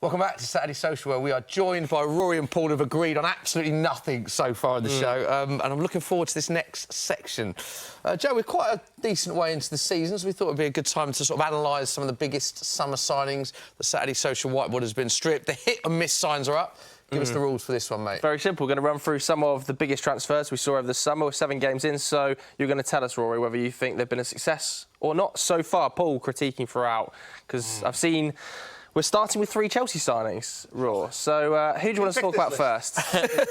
Welcome back to Saturday Social, where we are joined by Rory and Paul, who've agreed on absolutely nothing so far in the show. And I'm looking forward to this next section. Joe, we're quite a decent way into the season, so we thought it would be a good time to sort of analyse some of the biggest summer signings. The Saturday Social whiteboard has been stripped. The hit and miss signs are up. Give us the rules for this one, mate. Very simple. We're going to run through some of the biggest transfers we saw over the summer. We're 7 games in, so you're going to tell us, Rory, whether you think they've been a success or not so far. Paul critiquing throughout, because I've seen... We're starting with 3 Chelsea signings, Raw. So who do you want to talk about first?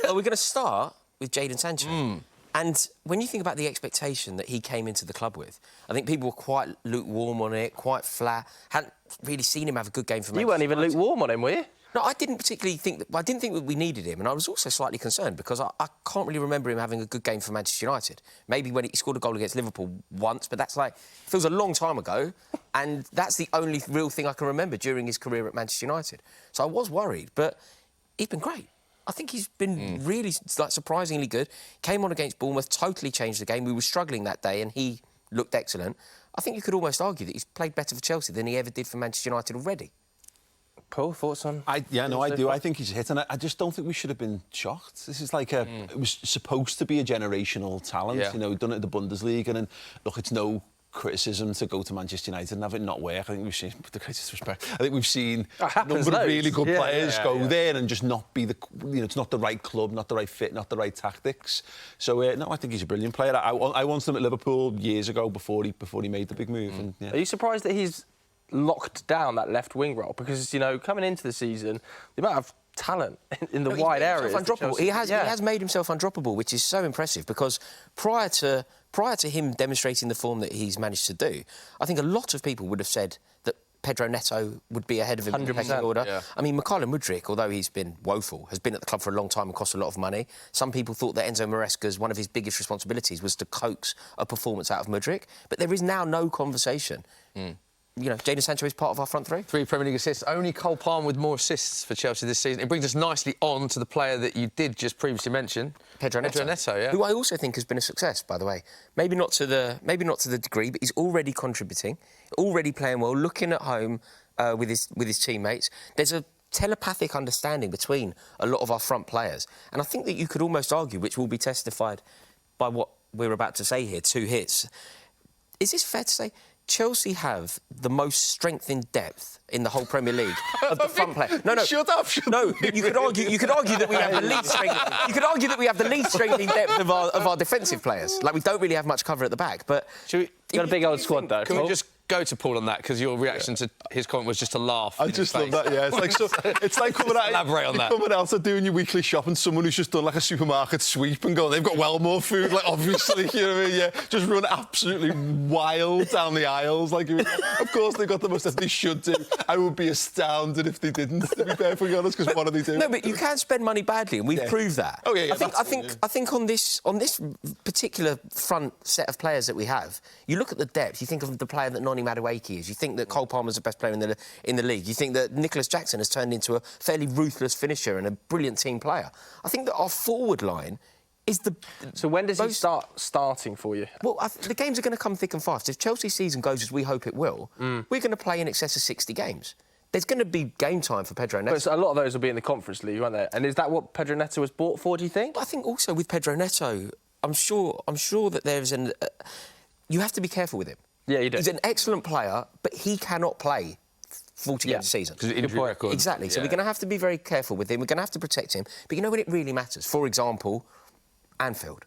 Well, we're going to start with Jadon Sancho. And when you think about the expectation that he came into the club with, I think people were quite lukewarm on it, quite flat. Hadn't really seen him have a good game for Manchester You weren't even lukewarm on him, were you? No, I didn't particularly think that... I didn't think that we needed him, and I was also slightly concerned because I can't really remember him having a good game for Manchester United. Maybe when he scored a goal against Liverpool once, but that's like... feels a long time ago, and that's the only real thing I can remember during his career at Manchester United. So I was worried, but he's been great. I think he's been really, surprisingly good. Came on against Bournemouth, totally changed the game. We were struggling that day, and he looked excellent. I think you could almost argue that he's played better for Chelsea than he ever did for Manchester United already. Paul, thoughts on... I do. I think he's hit, and I just don't think we should have been shocked. This is like it was supposed to be a generational talent, you know, done it at the Bundesliga, and look, it's no criticism to go to Manchester United and have it not work. I think we've seen, with the greatest respect, I think we've seen a number of really good players go there and just not be the, you know, it's not the right club, not the right fit, not the right tactics. So no, I think he's a brilliant player. I wanted him at Liverpool years ago before he made the big move. And, yeah. Are you surprised that he's locked down that left wing role? Because, you know, coming into the season, the amount of talent in the wide areas... Undroppable. He has made himself undroppable, which is so impressive, because prior to him demonstrating the form that he's managed to do, I think a lot of people would have said that Pedro Neto would be ahead of him in the pecking order. Yeah. I mean, Mykhailo Mudryk, although he's been woeful, has been at the club for a long time and cost a lot of money. Some people thought that Enzo Maresca's one of his biggest responsibilities was to coax a performance out of Mudryk, but there is now no conversation. You know, Jadon Sancho is part of our front 3. 3 Premier League assists. Only Cole Palmer with more assists for Chelsea this season. It brings us nicely on to the player that you did just previously mention, Pedro Neto, yeah. Who I also think has been a success, by the way. Maybe not to the degree, but he's already contributing, already playing well, looking at home with his teammates. There's a telepathic understanding between a lot of our front players, and I think that you could almost argue, which will be testified by what we're about to say here, 2 hits. Is this fair to say? Chelsea have the most strength in depth in the whole Premier League of the front player. No. Shut up. No, you could argue that we have the least strength. You could argue that we have the least strength in depth of our defensive players. Like, we don't really have much cover at the back. But got a big old squad though. Can we just go to Paul on that, because your reaction to his comment was just to laugh. I just love that. Yeah, it's like coming out. Elaborate on that. Coming out and doing your weekly shop, and someone who's just done like a supermarket sweep and going, they've got well more food. Like, obviously, you know what I mean? Yeah, just run absolutely wild down the aisles. Like, of course they've got the most that they should do. I would be astounded if they didn't, to be perfectly honest, because what are they doing? No, but you can spend money badly, and we've proved that. Oh yeah. I think on this particular front set of players that we have, you look at the depth. You think of the player that Noni Madueke is. You think that Cole Palmer's the best player in the league. You think that Nicholas Jackson has turned into a fairly ruthless finisher and a brilliant team player. I think that our forward line is the... So when does he start starting for you? Well, the games are going to come thick and fast. If Chelsea's season goes as we hope it will, we're going to play in excess of 60 games. There's going to be game time for Pedro Neto. But so a lot of those will be in the Conference League, won't they? And is that what Pedro Neto was bought for, do you think? I think also with Pedro Neto, I'm sure that there's an... you have to be careful with him. Yeah, you do. He's an excellent player, but he cannot play 40 games a season. Because injury record. Exactly. So we're going to have to be very careful with him. We're going to have to protect him. But you know when it really matters? For example, Anfield.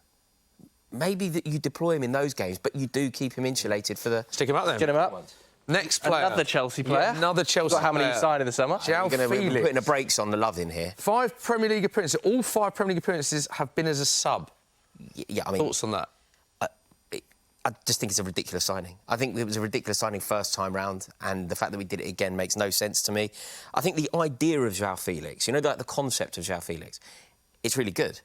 Maybe that you deploy him in those games, but you do keep him insulated for the... Stick him up then. Get him up. Next player. Another Chelsea player. Yeah, another Chelsea player. How many signed in the summer? João Félix. We're putting the brakes on the love in here. 5 Premier League appearances. All 5 Premier League appearances have been as a sub. Yeah, I mean... Thoughts on that? I just think it's a ridiculous signing. I think it was a ridiculous signing first time round, and the fact that we did it again makes no sense to me. I think the idea of João Félix, you know, like the concept of João Félix, it's really good.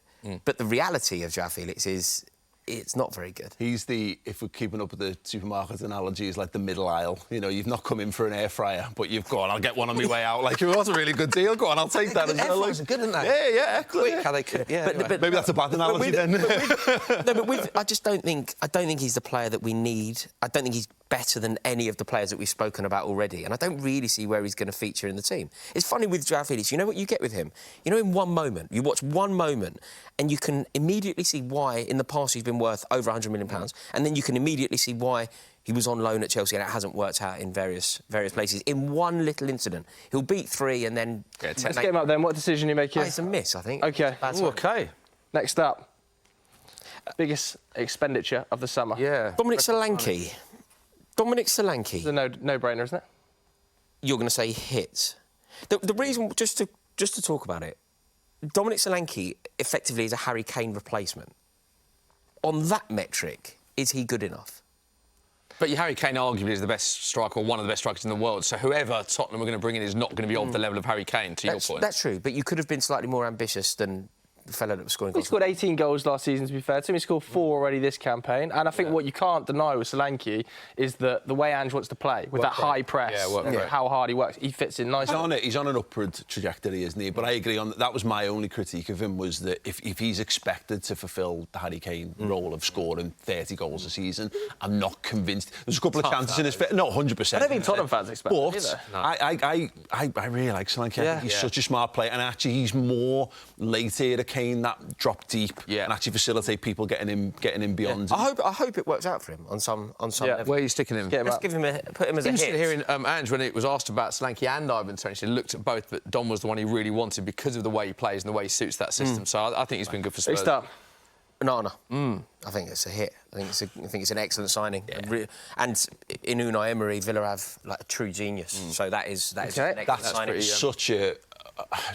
But the reality of João Félix is it's not very good. He's if we're keeping up with the supermarket analogy, he's like the middle aisle. You know, you've not come in for an air fryer, but you've gone, I'll get one on my way out. Like, that's a really good deal. Go on, I'll take that as well. Air fryers are good, aren't they? Yeah, Quick, how they could. Yeah, but maybe that's a bad analogy then. I just don't think he's the player that we need. I don't think he's better than any of the players that we've spoken about already, and I don't really see where he's going to feature in the team. It's funny with João Félix, you know what you get with him? You know, in one moment, you watch one moment, and you can immediately see why in the past he's been worth over £100 million, and then you can immediately see why he was on loan at Chelsea and it hasn't worked out in various places. In one little incident, he'll beat 3 and then... Let's get him up then. What decision are you making? It's a miss, I think. OK. Ooh, OK. Next up. Biggest expenditure of the summer. Yeah. Dominic Solanke. Dominic Solanke. It's a no-brainer, isn't it? You're going to say hit. The reason, just to talk about it, Dominic Solanke effectively is a Harry Kane replacement. On that metric, is he good enough? But Harry Kane arguably is the best striker, or one of the best strikers in the world. So whoever Tottenham are going to bring in is not going to be of the level of Harry Kane, to your point. That's true, but you could have been slightly more ambitious than the fellow that was scoring goals. He scored 18 goals last season, to be fair to him. He scored 4 already this campaign. And I think what you can't deny with Solanke is the way Ange wants to play, with that high press, how hard he works. He fits in nicely. He's on an upward trajectory, isn't he? But I agree on that. Was my only critique of him, was that if he's expected to fulfil the Harry Kane role of scoring 30 goals a season, I'm not convinced. There's a couple of chances in his... No, 100%. I don't think Tottenham fans expect it either. But I really like Solanke. I think he's such a smart player, and actually he's more later Kane, that drop deep, and actually facilitate people getting him beyond. I hope it works out for him on some level. Where are you sticking him? Let's give him put him as a hit. Hearing Ange, when it was asked about Solanke and Ivan Toney, he looked at both, but Dom was the one he really wanted because of the way he plays and the way he suits that system. So I think he's been good for Spurs. No. I think it's a hit. I think it's an excellent signing. And in Unai Emery, Villa have like a true genius. So that is an excellent signing.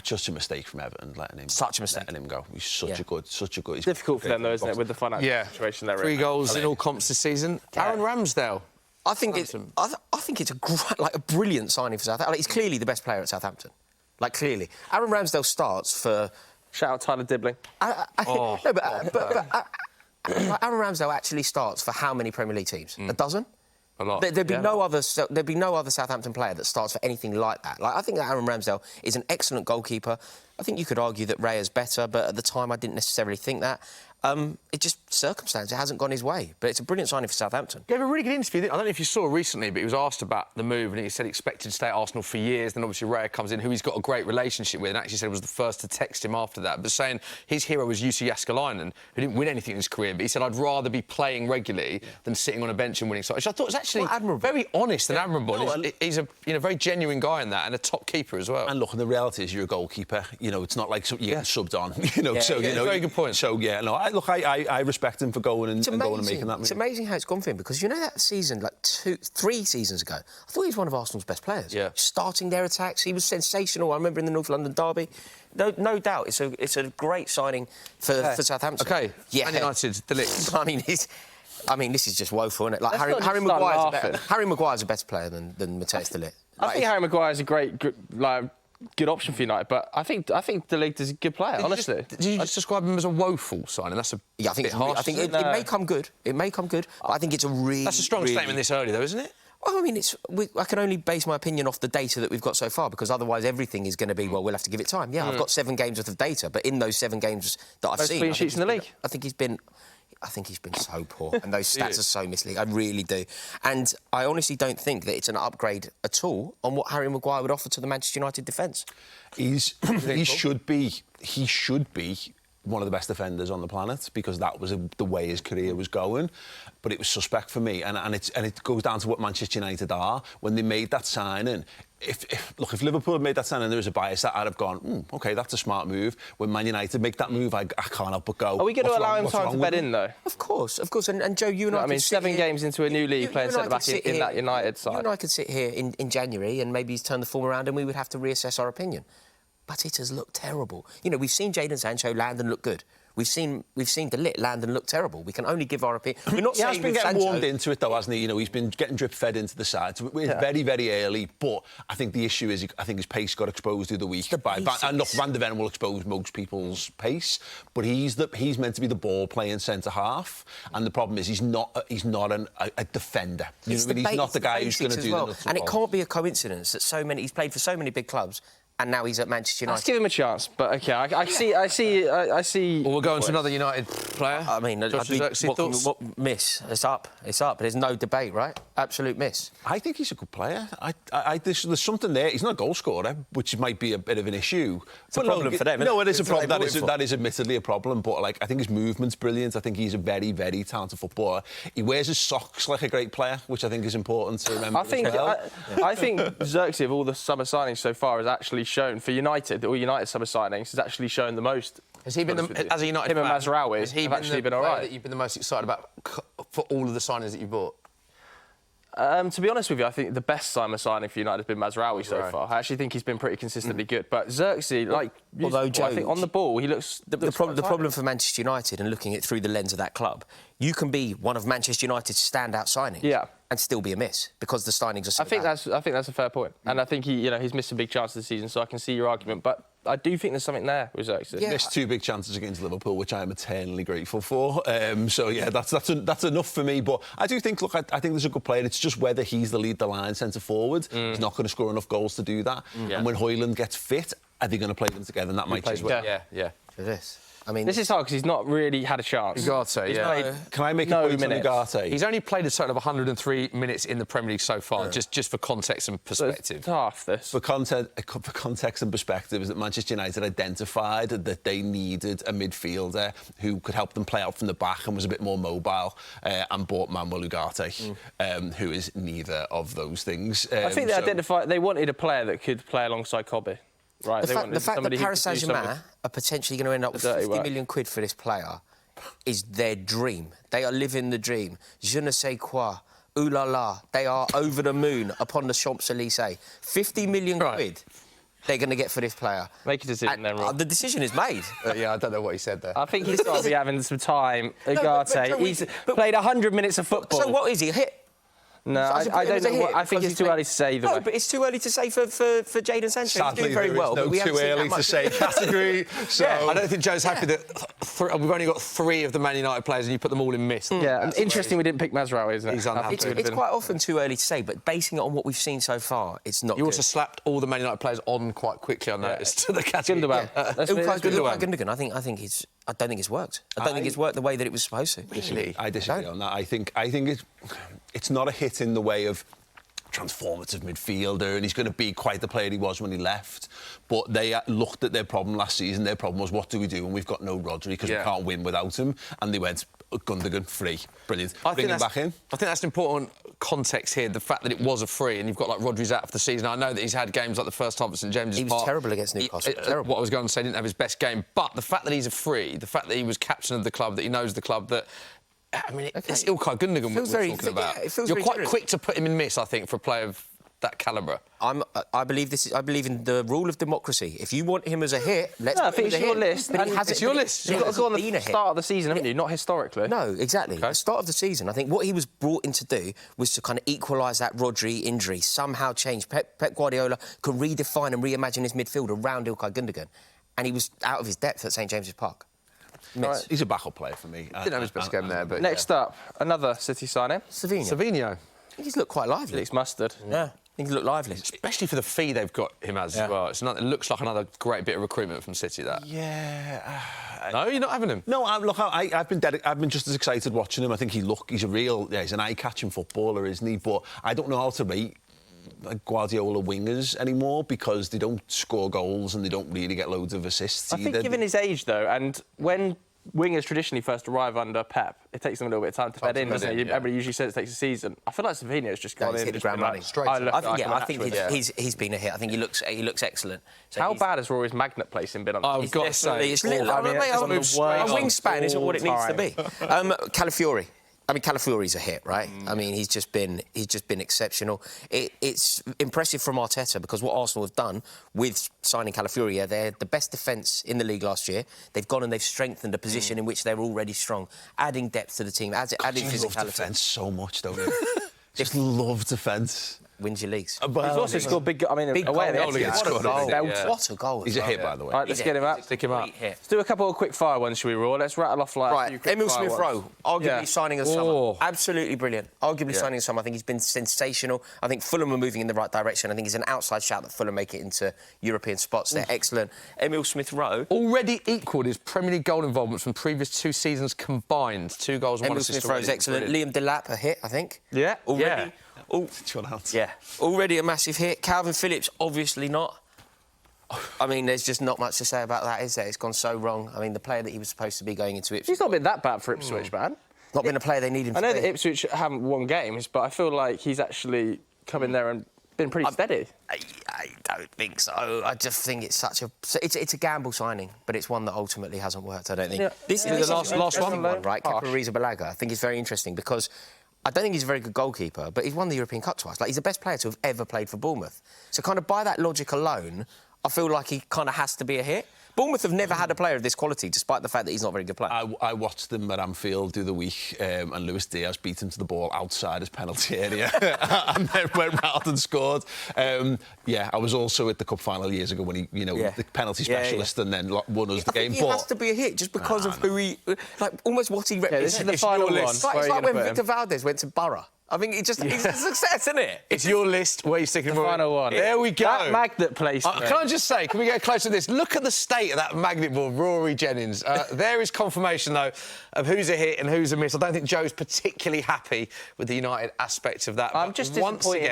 Such a mistake from Everton letting him go. He's such a good. It's difficult for them though, isn't it, with the financial situation they're in? 3 goals in all comps this season. Aaron Ramsdale. I think it's a brilliant signing for Southampton. Like, he's clearly the best player at Southampton. Like, clearly. Aaron Ramsdale starts for... Shout out Tyler Dibbling. Aaron Ramsdale actually starts for how many Premier League teams? A dozen? A lot. There'd be no other Southampton player that starts for anything like that. Like, I think that Aaron Ramsdale is an excellent goalkeeper. I think you could argue that Raya's better, but at the time I didn't necessarily think that. It just circumstance. It hasn't gone his way, but it's a brilliant signing for Southampton. He gave a really good interview. I don't know if you saw recently, but he was asked about the move, and he said he expected to stay at Arsenal for years. Then obviously Raya comes in, who he's got a great relationship with, and actually said was the first to text him after that. But saying his hero was Jussi Jääskeläinen, who didn't win anything in his career, but he said I'd rather be playing regularly than sitting on a bench and winning. So, which I thought was actually very honest and admirable. No, he's a very genuine guy in that, and a top keeper as well. And look, the reality is you're a goalkeeper. You know, it's not like you get subbed on. Very good point. So I respect him for going and making that move. It's amazing how it's gone for him, because you know that season, like 3 seasons ago, I thought he was one of Arsenal's best players. Yeah. Starting their attacks, he was sensational. I remember in the North London derby. No doubt, it's a great signing for Southampton. OK, Man United, the Licks. I mean, this is just woeful, isn't it? Like Harry Maguire's a better player than Matthijs de Ligt. I think Harry Maguire's a good option for United, but I think De Ligt is a good player, honestly. Did you just describe him as a woeful signing? That's a bit harsh. I think it may come good. It may come good, but I think it's a really... That's a strong statement this early, though, isn't it? Well, I mean, I can only base my opinion off the data that we've got so far, because otherwise everything is going to be, well, we'll have to give it time. Yeah, I've got 7 games worth of data, but in those 7 games that I've seen... clean sheets in the league. I think he's been so poor, and those stats are so misleading. I really do. And I honestly don't think that it's an upgrade at all on what Harry Maguire would offer to the Manchester United defence. He should be one of the best defenders on the planet, because that was the way his career was going. But it was suspect for me, and it goes down to what Manchester United are. When they made that signing, if Liverpool had made that signing, there was a bias that I'd have gone, OK, that's a smart move. When Man United make that move, I can't help but go. Are we going to allow him time to bed in, though? Of course. And Joe, you and I. I mean, 7 games into a new league, playing centre back in that United side. You and I could sit here in January and maybe he's turned the form around, and we would have to reassess our opinion. But it has looked terrible. You know, we've seen Jadon Sancho land and look good. We've seen De Ligt land and look terrible. We can only give our opinion. We're not he has been getting warmed into it, though, hasn't he? You know, he's been getting drip-fed into the side. So it's very, very early. But I think the issue is, I think his pace got exposed through the week. And look, Van der Ven will expose most people's pace. But he's meant to be the ball-playing centre-half. And the problem is he's not a defender. You know, he's not the guy who's going to do the nuts and it can't be a coincidence that he's played for so many big clubs, and now he's at Manchester United. Let's give him a chance, but okay, I see. Well, we'll go on to another United player. I mean, what miss? It's up. There's no debate, right? Absolute miss. I think he's a good player. There's something there. He's not a goal scorer, which might be a bit of an issue. It's a problem for them. No, it is a problem. That That is admittedly a problem. But like, I think his movement's brilliant. I think he's a very, very talented footballer. He wears his socks like a great player, which I think is important to remember. I think Xerxes, of all the summer signings so far, has actually shown for United, all United summer signings, has actually shown the most. Has he been as a United him fan, and Mazraoui has he have actually been all right? That you've been the most excited about for all of the signings that you bought? To be honest with you, I think the best summer signing for United has been Mazraoui so far. I actually think he's been pretty consistently good. But Xerxes, I think on the ball, he looks... The problem for Manchester United, and looking at it through the lens of that club, you can be one of Manchester United's standout signings and still be a miss because the signings are so bad. I think that's a fair point. And I think he's missed a big chance this season, so I can see your argument. But I do think there's something there with Xerxes. Yeah. Missed 2 big chances against Liverpool, which I am eternally grateful for. So yeah, that's enough for me. But I do think, look, I think there's a good player. It's just whether he's the lead the line centre forward. He's not going to score enough goals to do that. And when Højlund gets fit, are they going to play them together? And that might change. Yeah. For this. I mean, this is hard because he's not really had a chance. Ugarte, yeah. Can I make a point on Ugarte? He's only played a total of 103 minutes in the Premier League so far, just for context and perspective. So half this. For context and perspective, is that Manchester United identified that they needed a midfielder who could help them play out from the back and was a bit more mobile, and bought Manuel Ugarte, who is neither of those things. I think they wanted a player that could play alongside Kobe. Right, the fact that Paris Saint-Germain are potentially going to end up with 50 million quid for this player is their dream. They are living the dream. Je ne sais quoi. Ooh la la. They are over the moon upon the Champs-Élysées. 50 million quid they're going to get for this player. Make a decision then, Rob. The decision is made. Yeah, I don't know what he said there. I think he's got to be having some time. Ugarte, he's played 100 minutes of football. So what is he, a hit? No, I don't know. I think it's too early to say either way. No, but it's too early to say for Jadon Sancho. Sadly, he's doing very well. No, but we too early to say category. So I don't think Joe's happy that we've only got 3 of the Man United players and you put them all in miss. Yeah, interesting we didn't pick Mazraoui, isn't it? He's unhappy. It's quite often too early to say, but basing it on what we've seen so far, it's not. You also slapped all the Man United players on quite quickly, I noticed, to the category. Gündoğan. Gündoğan. I don't think it's worked. I don't think it's worked the way that it was supposed to. Really? I disagree on that. I think it's not a hit in the way of transformative midfielder, and he's going to be quite the player he was when he left. But they looked at their problem last season. Their problem was, what do we do when we've got no Rodri because we can't win without him? And they went, Gündoğan, free. Brilliant. Bring him back in. I think that's an important context here, the fact that it was a free and you've got, like, Rodri's out for the season. I know that he's had games like the first half at St James's Park. He was terrible against Newcastle. What I was going to say, didn't have his best game. But the fact that he's a free, the fact that he was captain of the club, that he knows the club, that... I mean, it's İlkay Gündoğan we're talking about. You're quite quick to put him in miss, I think, for a player of that calibre. I believe in the rule of democracy. If you want him as a hit, let's put him as a hit. It's your list. You've got to go on the start of the season, haven't you? Not historically. No, exactly. Okay. The start of the season, I think what he was brought in to do was to kind of equalise that Rodri injury, somehow change. Pep Guardiola could redefine and reimagine his midfield around İlkay Gündoğan. And he was out of his depth at St James's Park. Right. He's a backup player for me. Didn't have his best game there, but... Next up, another City signing. Savinho. I think he's looked quite lively. Looks mustard. Yeah. I think he looked lively. Especially for the fee they've got him as well. It looks like another great bit of recruitment from City, that. Yeah. No, you're not having him? No, I've been just as excited watching him. I think he's an eye-catching footballer, isn't he? But I don't know how to rate Guardiola wingers anymore because they don't score goals and they don't really get loads of assists either. I think given his age, though, and when wingers traditionally first arrive under Pep, it takes them a little bit of time to bed in, doesn't it? Everybody usually says it takes a season. I feel like Savinho's just gone in. Hit the ground running. I think he's been a hit. I think he looks excellent. So how bad has Rory's magnet placing been on? I've got to say, a wingspan isn't what it needs to be. Calafiori. I mean, Calafiori's a hit, right? I mean, he's just been exceptional. It's impressive from Arteta because what Arsenal have done with signing Calafiori, they're the best defence in the league last year. They've gone and they've strengthened a position in which they're already strong, adding depth to the team, adding physicality. I love defence so much, don't you? Just love defence. wins your leagues. He's also scored big. I mean, Big away goal. at the What a goal. Belter. What a goal. He's a hit, by the way. All right, let's get him up. Stick him up. Great hit. Let's do a couple of quick fire ones, shall we, Raw? Let's rattle off like a few Right, quick Emil fire Smith ones. Rowe, arguably Yeah. signing of the Oh. summer. Absolutely brilliant. Arguably signing of the summer. I think he's been sensational. I think Fulham are moving in the right direction. I think he's an outside shout that Fulham make it into European spots. They're excellent. Emil Smith Rowe. Already equalled his Premier League goal involvements from previous 2 seasons combined. 2 goals and 1 Emil assist. Smith Rowe is already. excellent. Brilliant. Liam Delap, a hit, I think. Yeah. Already. Oh, Yeah. already a massive hit. Calvin Phillips, obviously not. I mean, there's just not much to say about that, is there? It's gone so wrong. I mean, the player that he was supposed to be going into Ipswich... He's not been that bad for Ipswich, man. Not been a player they need him I to know be. that Ipswich haven't won games, but I feel like he's actually come in there and been pretty steady. I don't think so. I just think it's such a... It's a gamble signing, but it's one that ultimately hasn't worked, I don't think. Yeah. This Yeah. is The an last interesting one? one, right? Harsh. Capriza Balaga. I think it's very interesting because I don't think he's a very good goalkeeper, but he's won the European Cup twice. Like, he's the best player to have ever played for Bournemouth. So kind of by that logic alone, I feel like he kind of has to be a hit. Bournemouth have never had a player of this quality, despite the fact that he's not a very good player. I watched them at Anfield the week, and Luis Diaz beat him to the ball outside his penalty area and then went round and scored. Yeah, I was also at the cup final years ago when he, the penalty specialist, and then won us the game. He has to be a hit just because of who he, like almost what he represents. this is the final one. It's like when Victor Valdez went to Borough. I think it's a success, isn't it? It's your list. Where are you sticking The final one. There we go. That magnet placement. Can I just say, can we get closer to this? Look at the state of that magnet board, Rory Jennings. There is confirmation, though, of who's a hit and who's a miss. I don't think Joe's particularly happy with the United aspect of that. I'm But just once disappointed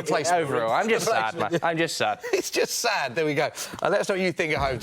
again, overall. I'm just sad, man. I'm just sad. It's just sad. There we go. Let us know what you think at home.